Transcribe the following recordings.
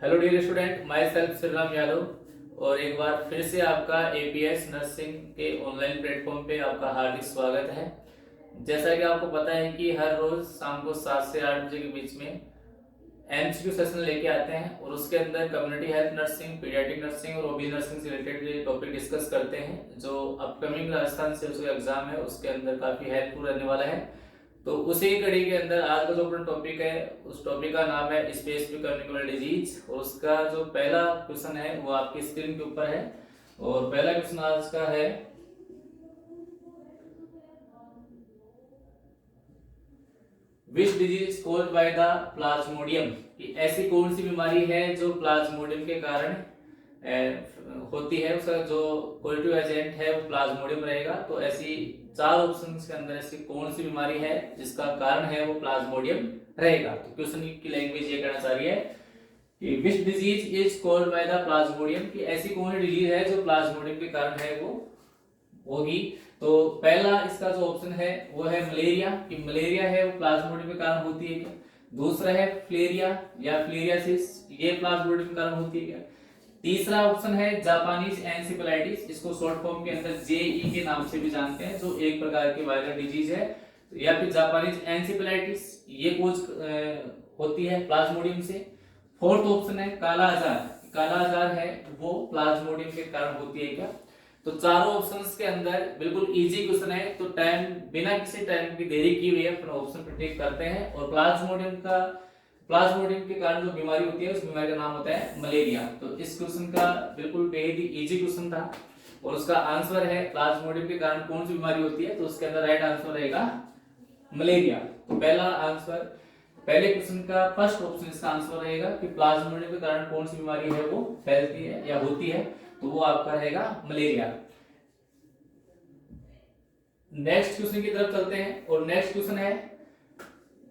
Hello dear student, myself Shriram Yadav और एक बार फिर से आपका एपीएस नर्सिंग के ऑनलाइन प्लेटफॉर्म पे आपका हार्दिक स्वागत है। जैसा कि आपको पता है कि हर रोज शाम को 7 से 8 बजे के बीच में एमसीक्यू सेशन लेके आते हैं और उसके अंदर community health nursing, paediatric nursing और ओबी नर्सिंग से रिलेटेड टॉपिक डिस्कस करते हैं। जो अपकमिंग राजस्थान से उसका एग्जाम है उसके अंदर काफी हेल्पफुल रहने वाला है। तो उसी कड़ी के अंदर आज का जो अपना टॉपिक है उस टॉपिक का नाम है स्पेस में कम्युनिकेबल डिजीज और उसका जो पहला क्वेश्चन है वो आपकी स्क्रीन के ऊपर है। और पहला क्वेश्चन आज का है, which disease caused by the Plasmodium, कि ऐसी कौन सी बीमारी है जो प्लाज्मोडियम के कारण होती है, उसका जो कोलेटिव एजेंट है वो प्लाज्मोडियम रहेगा। तो ऐसी 4 ऑप्शंस के अंदर ऐसी कौन सी बीमारी है जिसका कारण है वो प्लाज्मोडियम रहेगा। तो क्वेश्चन की लैंग्वेज ये कहना चाह रही है कि which disease is called by the Plasmodium, कि ऐसी कौन सी डिजीज है जो प्लाज्मोडियम के कारण है वो होगी। तो पहला इसका जो ऑप्शन है वो है मलेरिया, कि मलेरिया है वो प्लाज्मोडियम के कारण होती है क्या। दूसरा है फ्लेरिया या फ्लेरियासिस, ये प्लाज्मोडियम के कारण होती है क्या। तीसरा ऑप्शन है जापानीज एनसेफेलाइटिस, इसको शॉर्ट फॉर्म के अंदर जेई के नाम से भी जानते हैं, जो एक प्रकार की वायरल डिजीज है। या फिर जापानीज एनसेफेलाइटिस, ये कोज होती है प्लाज्मोडियम से। फोर्थ ऑप्शन है काला आजार, काला आजार है वो प्लाज्मोडियम के कारण होती है क्या। तो चारों ऑप्शंस के अंदर बिल्कुल इजी क्वेश्चन है, तो टाइम बिना किसी टाइम की देरी की हुई अपना ऑप्शन पर टिक करते हैं। और प्लाज्मोडियम के कारण जो बीमारी होती है उस बीमारी का नाम होता है मलेरिया। तो इस क्वेश्चन का बिल्कुल बेहद ही इजी क्वेश्चन था और उसका आंसर है प्लाज्मोडियम के कारण कौन सी बीमारी होती है, तो उसके अंदर राइट आंसर रहेगा मलेरिया। तो पहला आंसर, पहले क्वेश्चन का फर्स्ट ऑप्शन इसका आंसर रहेगा कि प्लाज्मोडियम के कारण कौन सी बीमारी है वो फैलती है या होती है, तो वो आपका रहेगा मलेरिया। नेक्स्ट क्वेश्चन की तरफ चलते हैं और नेक्स्ट क्वेश्चन है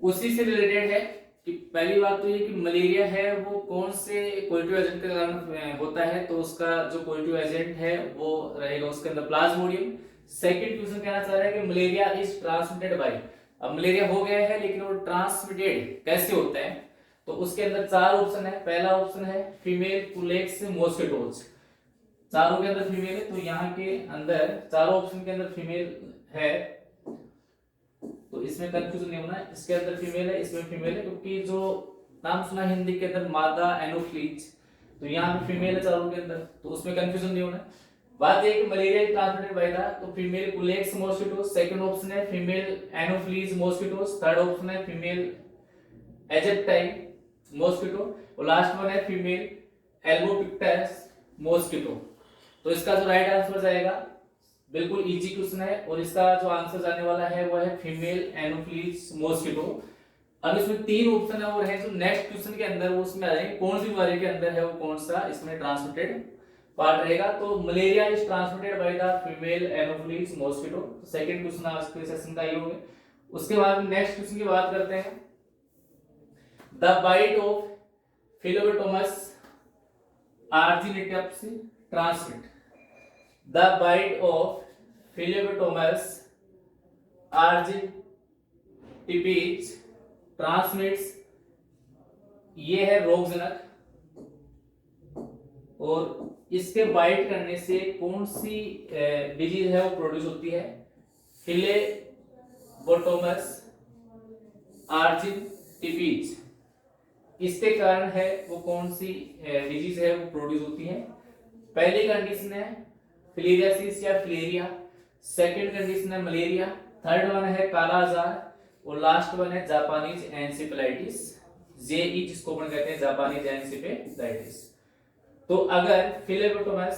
उसी से रिलेटेड है कि पहली बात तो ये कि मलेरिया है वो कौन से कोलेटिव एजेंट के कारण होता है, तो उसका जो कोलेटिव एजेंट है वो रहेगा उसके अंदर प्लाज्मोडियम। सेकंड क्वेश्चन कहना चाह रहा है कि मलेरिया इज ट्रांसमिटेड बाय, अब मलेरिया हो गया है लेकिन वो ट्रांसमिटेड कैसे होता है, तो उसके अंदर 4 ऑप्शन है। पहला ऑप्शन है फीमेल कुलेक्स मॉस्किटोज, चारों के अंदर फीमेल है, तो यहाँ के अंदर चारों ऑप्शन के अंदर फीमेल है, तो इसमें कंफ्यूजन नहीं होना, इसके अंदर फीमेल है इसमें फीमेल है, क्योंकि जो नाम सुना हिंदी के अंदर मादा एनोफ्लीज, तो यहाँ पे फीमेल है चारों के अंदर, तो उसमें कंफ्यूजन नहीं होना। बात ये कि मलेरिया ट्रांसमिटेड बाय द, तो फीमेल कुलेक्स मॉस्किटोज, सेकंड ऑप्शन है female Anopheles mosquitoes, third option है फीमेल एजेप्टाइन मॉस्किटो और लास्ट वन है फीमेल एल्बोपिक्टस मॉस्किटो। तो इसका जो राइट आंसर जाएगा, बिल्कुल इजी क्वेश्चन है और इसका जो आंसर जाने वाला है वो है फीमेल एनोफ्लीज मॉस्किटो। अब इसमें 3 ऑप्शन है और है जो नेक्स्ट क्वेश्चन के अंदर वो उसमें आ जाएंगे कौन सी बीमारी के अंदर है वो कौन सा इसमें ट्रांसमिटेड पार्ट रहेगा। तो malaria is transmitted by the female Anopheles mosquito, second question आज के सेशन का ये हो गया। उसके बाद नेक्स्ट क्वेश्चन की बात करते हैं, the bite of Phlebotomus argentipes transmit, the bite of Phlebotomus argentipes transmits, ये है रोगजनक और इसके बाइट करने से कौन सी डिजीज है वो प्रोड्यूस होती है, फिलोबोटोमस आर्जिनिटिपिज, इसके कारण है वो कौन सी डिजीज है वो प्रोड्यूस होती है। पहली कंडीशन है फिलेरियासिस या फ्लेरिया, सेकंड कंडीशन है मलेरिया, थर्ड वन है काला आजार और लास्ट वन है जापानीज एनसेफेलाइटिस, जेई जिसको अपन कहते हैं जापानीज एनसेफेलाइटिस। तो अगर फिलोबोटोमस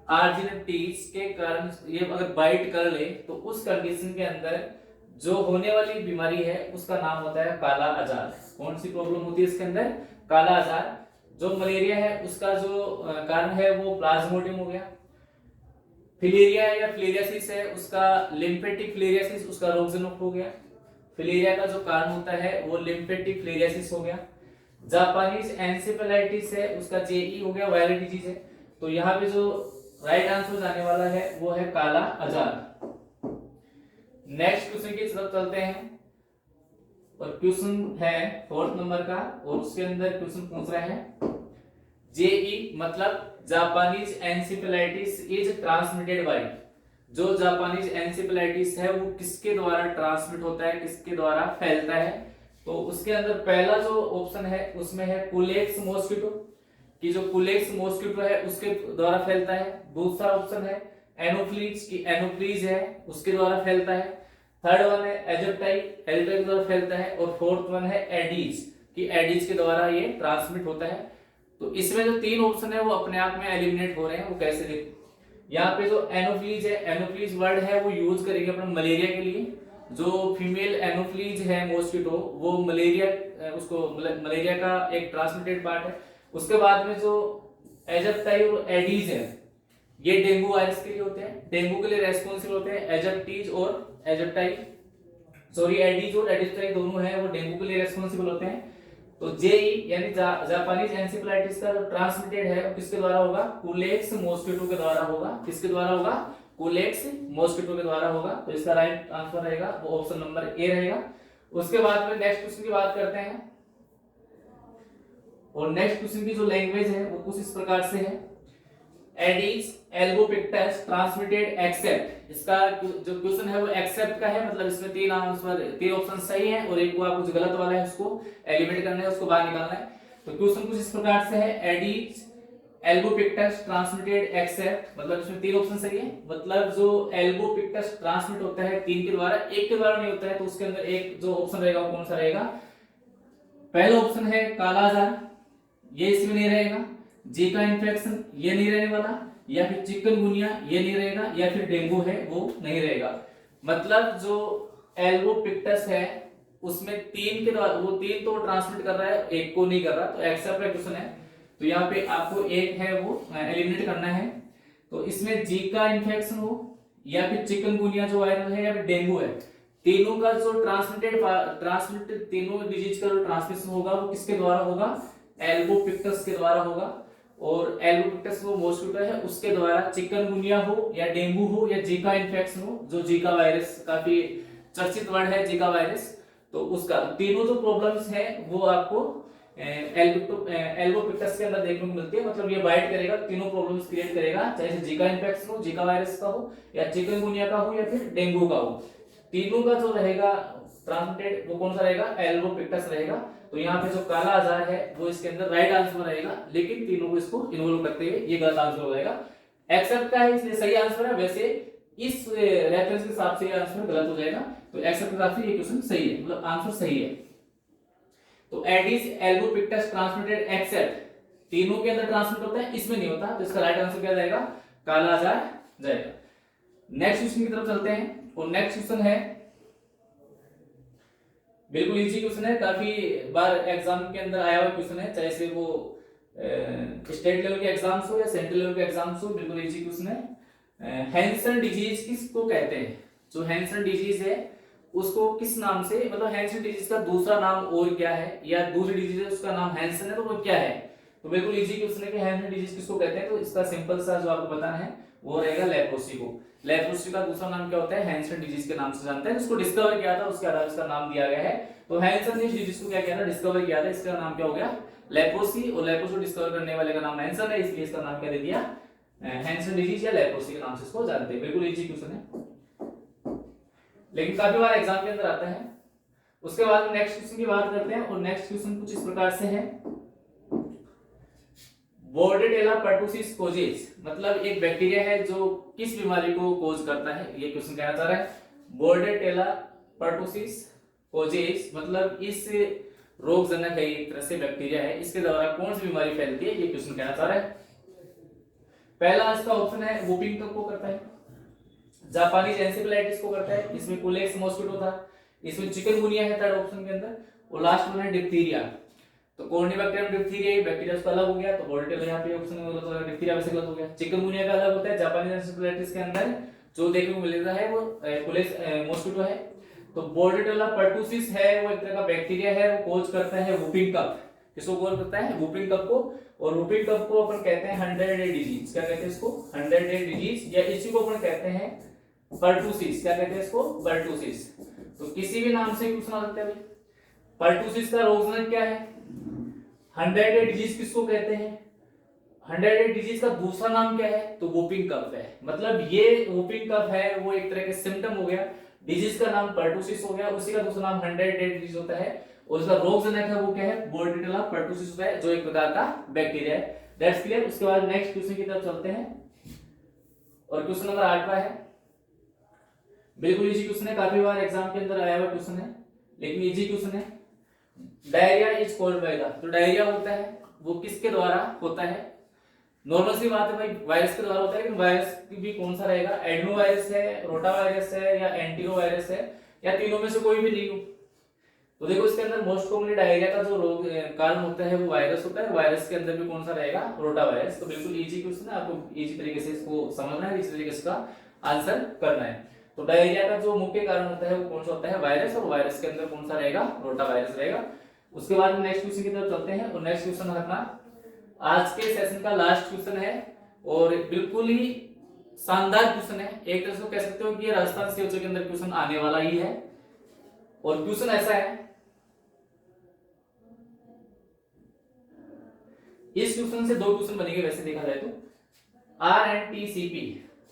आर्जिनिटिस के कारण ये अगर बाइट कर ले तो उस कंडीशन के अंदर जो होने वाली बीमारी है उसका नाम होता है काला आजार। कौन सी प्रॉब्लम होती है इसके अंदर, काला आजार। जो मलेरिया है उसका जो कारण है वो प्लाज्मोडियम हो गया, फिलेरिया या फिलेरियासिस है उसका लिम्फेटिक फिलेरियासिस, उसका रोगजनक हो गया, फिलेरिया का जो कारण होता है वो लिम्फेटिक फिलेरियासिस हो गया, जापानीज एनसेफेलाइटिस है उसका जेई हो गया, वायरल डिजीज है। तो यहाँ पे जो राइट आंसर जाने वाला है वो है काला आजार। नेक्स्ट क्वेश्चन की तरफ चलते हैं और क्वेश्चन है 4th नंबर का और उसके अंदर क्वेश्चन पूछ रहे हैं जेई मतलब Japanese encephalitis is transmitted by, जो जापानीज एनसेफेलाइटिस है वो किसके द्वारा ट्रांसमिट होता है, किसके द्वारा फैलता है। तो उसके अंदर पहला जो ऑप्शन है उसमें है कुलेक्स मॉस्किटो, कि जो कुलेक्स मॉस्किटो है उसके द्वारा फैलता है। दूसरा ऑप्शन है एनोफ्लीज, की एनोफ्लीज है उसके द्वारा फैलता है। थर्ड वन है एजिप्टाई, एजिप्टाई के द्वारा फैलता है। और फोर्थ वन है एडीज, कि एडीज के द्वारा ये ट्रांसमिट होता है। तो इसमें जो तीन ऑप्शन है वो अपने आप में एलिमिनेट हो रहे हैं। वो कैसे देखो, यहाँ पे जो एनोफ्लीज है, एनोफ्लीज वर्ड है वो यूज करेंगे अपन मलेरिया के लिए। जो फीमेल एनोफ्लीज है मॉस्किटो वो मलेरिया, उसको मलेरिया का एक ट्रांसमिटेड पार्ट है। उसके बाद में जो एजिप्टाई और एडीज है ये डेंगू वायरस के लिए होते हैं, डेंगू के लिए रेस्पॉन्सिबल होते हैं एजिप्टीज और एजिप्टाई, सॉरी एडीज और एजिप्टाई दोनों हैं वो डेंगू के लिए रेस्पॉन्सिबल होते हैं। तो जेई यानी जापानीज एनसेफेलाइटिस का जो ट्रांसमिटेड है वो किसके द्वारा होगा, कुलेक्स मॉस्किटो के द्वारा होगा। किसके द्वारा होगा, कुलेक्स मॉस्किटो के द्वारा होगा। तो इसका राइट आंसर रहेगा वो ऑप्शन नंबर ए रहेगा। उसके बाद में नेक्स्ट क्वेश्चन की बात करते हैं, और नेक्स्ट क्वेश्चन की जो लैंग्वेज है वो कुछ इस प्रकार से है, एडीज एल्बोपिक्टस ट्रांसमिटेड एक्सेप्ट। इसका जो क्वेश्चन है वो एक्सेप्ट का है, मतलब इसमें तीन आंसर, तीन ऑप्शन सही है और एक को आपको जो गलत वाला है उसको एलिमिनेट करना है, उसको बाहर निकालना है। तो क्वेश्चन कुछ इस प्रकार से है, एडीज एल्बोपिक्टस ट्रांसमिटेड एक्सेप्ट, मतलब इसमें तीन ऑप्शन सही है। मतलब जो एल्बोपिक्टस ट्रांसमिट होता है तीन के द्वारा, एक के द्वारा नहीं होता है। तो उसके अंदर एक जो ऑप्शन रहेगा वो कौन सा रहेगा, पहला ऑप्शन है कालाजार, ये इसमें नहीं रहेगा। जीका इन्फेक्शन ये नहीं रहने वाला, या फिर चिकनगुनिया ये नहीं रहेगा, या फिर डेंगू है वो नहीं रहेगा। मतलब जो एल्बोपिक्टस है उसमें तीन के द्वारा, वो तीन तो ट्रांसमिट कर रहा है, एक को नहीं कर रहा। तो एक्सेप्ट का क्वेश्चन है, तो यहाँ पे आपको एक है वो एलिमिनेट करना है। तो इसमें जीका इन्फेक्शन हो या फिर चिकनगुनिया जो वायरल है या फिर डेंगू है, तीनों का जो ट्रांसमिटेड तीनों डिजीज का जो ट्रांसमिशन होगा वो किसके द्वारा होगा, एल्बोपिक्टस के द्वारा होगा। और एल्बोपिक्टस वो मॉस्किटो है उसके द्वारा चिकनगुनिया हो या डेंगू हो या जीका इन्फेक्शन हो, जो जीका वायरस काफी चर्चित वर्ड है जीका वायरस, तो उसका तीनों जो प्रॉब्लम्स है वो आपको एल्बोपिक्टस के अंदर देखने को मिलती है। मतलब ये बाइट करेगा, तीनों प्रॉब्लम्स क्रिएट करेगा, चाहे जीका इन्फेक्शन हो, जीका वायरस का हो या चिकनगुनिया का हो या फिर डेंगू का हो। तीनों का जो रहेगा ट्रांसमिटेड वो कौन सा रहेगा, एल्बोपिक्टस रहेगा। तो यहाँ पे जो काला आजार है वो इसके अंदर राइट आंसर रहेगा, लेकिन तीनों को इसको इन्वॉल्व करते हुए ये गलत आंसर हो जाएगा। एक्सेप्ट का है इसलिए सही आंसर है, वैसे इस रेफरेंस के हिसाब से ये आंसर गलत हो जाएगा। तो एक्सेप्ट के हिसाब से ये क्वेश्चन सही है, मतलब आंसर सही है। तो एडिस एल्बोपिक्टस ट्रांसमिटेड एक्सेप्ट, तीनों के अंदर ट्रांसमिट होता है, इसमें नहीं होता। तो इसका राइट आंसर क्या जाएगा, काला आजार जाएगा। नेक्स्ट क्वेश्चन की तरफ चलते हैं, और नेक्स्ट क्वेश्चन है बिल्कुल इजी क्वेश्चन है, काफी बार एग्जाम के अंदर आया हुआ क्वेश्चन है, चाहे से वो स्टेट लेवल के एग्जाम्स हो या सेंट्रल लेवल के एग्जाम्स हो, बिल्कुल इजी क्वेश्चन है। हैंसन डिजीज किसको कहते हैं, जो हैंसन डिजीज है उसको किस नाम से, मतलब हैंसन डिजीज का दूसरा नाम और क्या है, या दूसरी डिजीज है उसका नाम हैंसन है तो वो क्या है। तो बिल्कुल इजी क्वेश्चन है कि हैंसन डिजीज किसको कहते हैं। तो इसका सिंपल सा जो आपको बताना है वो रहेगा लेप्रोसी को। लेप्रोसी का दूसरा नाम क्या होता है, हैंसन डिजीज के नाम से जानते हैं, जिसको डिस्कवर किया था उसके आधार इसका नाम दिया गया है। तो हैंसन ने डिजीज को क्या किया था, डिस्कवर किया था, इसका नाम क्या हो गया, लेप्रोसी। और लेप्रोसी डिस्कवर करने वाले का नाम हैंसन है, इसलिए इसका नाम क्या दे दिया, हैंसन डिजीज या लेप्रोसी के नाम से इसको जानते हैं। बिल्कुल इजी क्वेश्चन है, लेकिन काफी बार एग्जाम के अंदर आता है। उसके बाद नेक्स्ट क्वेश्चन की बात करते हैं, और नेक्स्ट क्वेश्चन कुछ इस प्रकार से है, बोर्डेटेला पर्टुसिस कोजेस, मतलब एक बैक्टीरिया है जो किस बीमारी को कोज करता है, ये क्वेश्चन कहना चाह रहा है। बोर्डेटेला पर्टुसिस कोजेस मतलब इस रोगजनक है, एक तरह से बैक्टीरिया है, इसके द्वारा कौन सी बीमारी फैलती है, ये क्वेश्चन कहना चाह रहा है। पहला इसका ऑप्शन है वुपिंग कफ को करता है, जापानीज एन्सेफेलाइटिस को करता है, इसमें कुलेक्स मॉस्किटो था, इसमें चिकनगुनिया है थर्ड ऑप्शन के अंदर, और लास्ट में है डिप्थीरिया। तो कॉर्निबैक्टीरियम डिप्थीरिया, बैक्टीरिया उसका अलग हो गया, तो बोर्डेटेला यहाँ पे ऑप्शन में गलत हो गया, डिप्थीरिया वैसे गलत हो गया। चिकनगुनिया का अलग होता है, जापानीज एन्सेफेलाइटिस के अंदर जो देखने को मिलता है वो कुलेक्स मॉस्किटो है। तो बोर्डेटेला पर्टुसिस है वो एक तरह का बैक्टीरिया है, वो कोज करता है वुपिंग कफ, किसको कोज करता है, वुपिंग कफ को। और वुपिंग कफ को अपन कहते हैं 100 डे डिजीज, क्या कहते हैं इसको, 100 डे डिजीज, या इसी को अपन कहते हैं पर्टुसिस, क्या कहते हैं इसको, पर्टुसिस। तो किसी भी नाम से क्वेश्चन आ सकता है भाई। पर्टुसिस का रोगजनक क्या है, 100 डे डिजीज किसको कहते हैं, 100 डे डिजीज का दूसरा नाम क्या है, तो वूपिंग कफ है। मतलब ये वूपिंग कफ है वो एक तरह के सिम्टम हो गया, डिजीज का नाम पर्टुसिस हो गया, उसी का दूसरा नाम 100 डे डिजीज होता है, और उसका रोगजनक है वो क्या है, बोर्डिटेला पर्टुसिस होता है, जो एक प्रकार का बैक्टीरिया है। That's clear. उसके बाद नेक्स्ट क्वेश्चन की तरफ चलते हैं, और क्वेश्चन नंबर 8वां है। बिल्कुल इजी क्वेश्चन है, काफी बार एग्जाम के अंदर आया हुआ क्वेश्चन है, लेकिन इजी क्वेश्चन है। Diarrhoea is called by the, तो डायरिया होता है वो किसके द्वारा होता है? नॉर्मल सी बात है भाई, वायरस के द्वारा होता है, लेकिन वायरस भी कौन सा रहेगा? एडनो वायरस है, रोटा वायरस है, या एंटीरो वायरस है, या तीनों में से कोई भी नहीं हो? तो देखो इसके अंदर मोस्ट कॉमनली डायरिया का जो रोग कारण होता है वो वायरस होता है, वायरस के अंदर भी कौन सा रहेगा? Rota virus. तो बिल्कुल इजी क्वेश्चन है, आपको इजी तरीके से इसको समझना है, इसी तरीके से इसका आंसर करना है। तो डायरिया का जो मुख्य कारण होता है वो कौन सा होता है? वायरस, और वायरस के अंदर कौन सा रहेगा? रोटा वायरस रहेगा। उसके बाद नेक्स्ट क्वेश्चन की तरफ चलते हैं, और नेक्स्ट क्वेश्चन रखना आज के सेशन का लास्ट क्वेश्चन है, और बिल्कुल ही शानदार क्वेश्चन है। एक तरह से कह सकते हो कि ये राजस्थान सीओचे के अंदर क्वेश्चन आने वाला ही है, और क्वेश्चन ऐसा है, इस क्वेश्चन से दो क्वेश्चन बनेंगे वैसे देखा जाए तो। RNTCP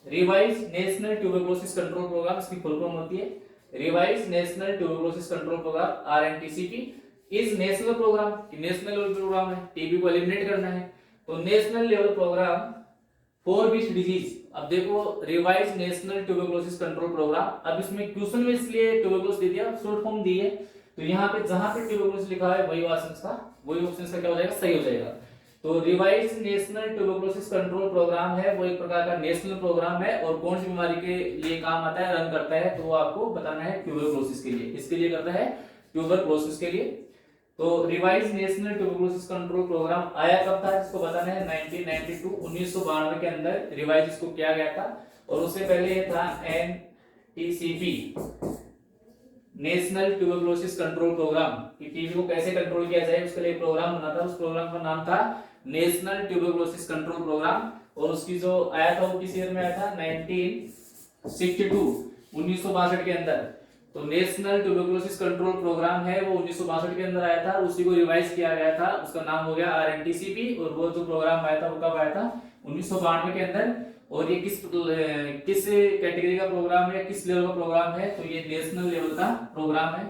revise national tuberculosis control programme, इसकी फुल फॉर्म होती है revise national tuberculosis control programme, RNTCP is national programme, national level programme है, टीबी को एलिमिनेट करना है। तो national level programme for which disease, अब देखो revise national tuberculosis control programme, अब इसमें क्वेश्चन में इसलिए ट्यूबरकुलोसिस दे दिया, शॉर्ट फॉर्म दी है, तो यहाँ पे जहां पे ट्यूबरकुलोसिस लिखा है वही ऑप्शन का क्या हो जाएगा? सही हो जाएगा। तो revise national tuberculosis control programme है वो एक प्रकार का नेशनल प्रोग्राम है, और कौन सी बीमारी के लिए काम आता है, रन करता है, तो वो आपको बताना है ट्यूबरकुलोसिस के लिए। इसके लिए करता है ट्यूबरकुलोसिस के लिए। तो revise national tuberculosis control programme आया कब था, इसको बताना है 1992 1992 के अंदर रिवाइज इसको किया गया था, और उससे पहले ये था NTCP national tuberculosis control programme, कि टीबी को कैसे कंट्रोल किया जाए उसके लिए प्रोग्राम बना था, उस प्रोग्राम का नाम था नेशनल ट्यूबरकुलोसिस कंट्रोल प्रोग्राम। और उसकी जो आया था वो किस ईयर में आया था? 1962 1962 के अंदर। तो नेशनल ट्यूबरकुलोसिस कंट्रोल प्रोग्राम है वो 1962 के अंदर आया था, उसी को रिवाइज किया गया था, उसका नाम हो गया RNTCP, और वो जो प्रोग्राम आया था वो कब आया था? 1992 के अंदर। और ये किस कैटेगरी का प्रोग्राम है, किस लेवल का प्रोग्राम है? तो ये नेशनल लेवल का प्रोग्राम है।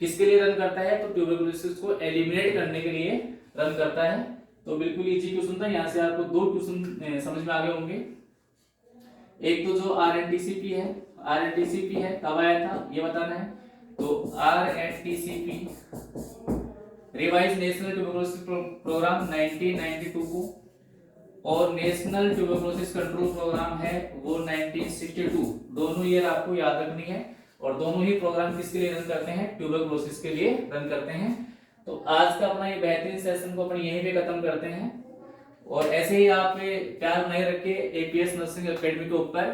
किसके लिए रन करता है? तो ट्यूबरकुलोसिस को एलिमिनेट करने के लिए रन करता है। तो बिल्कुल इजी क्वेश्चन था, यहाँ से आपको दो क्वेश्चन समझ में आ गए होंगे। एक तो जो RNTCP है कब आया था ये बताना है। तो RNTCP revise national tuberculosis programme 1992 को, और नेशनल ट्यूबरकुलोसिस कंट्रोल प्रोग्राम है वो 1962। दोनों ईयर आपको याद रखनी है, और दोनों ही प्रोग्राम किसके लिए रन करते हैं? ट्यूबरकुलोसिस के लिए रन करते हैं। तो आज का अपना ये बेहतरीन सेशन को अपन यहीं पे खत्म करते हैं, और ऐसे ही आप प्यार बनाए रखिए APS नर्सिंग एकेडमी के ऊपर,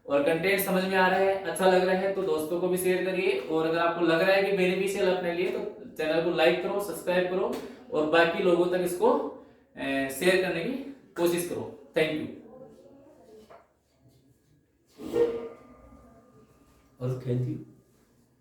और कंटेंट समझ में आ रहा है, अच्छा लग रहा है तो दोस्तों को भी शेयर करिए, और अगर आपको लग रहा है कि बेनिफिशियल अपने लिए, तो चैनल को लाइक करो, सब्सक्राइब करो, और बाकी लोगों तक इसको शेयर करने की कोशिश करो। Thank you. और थैंक यू।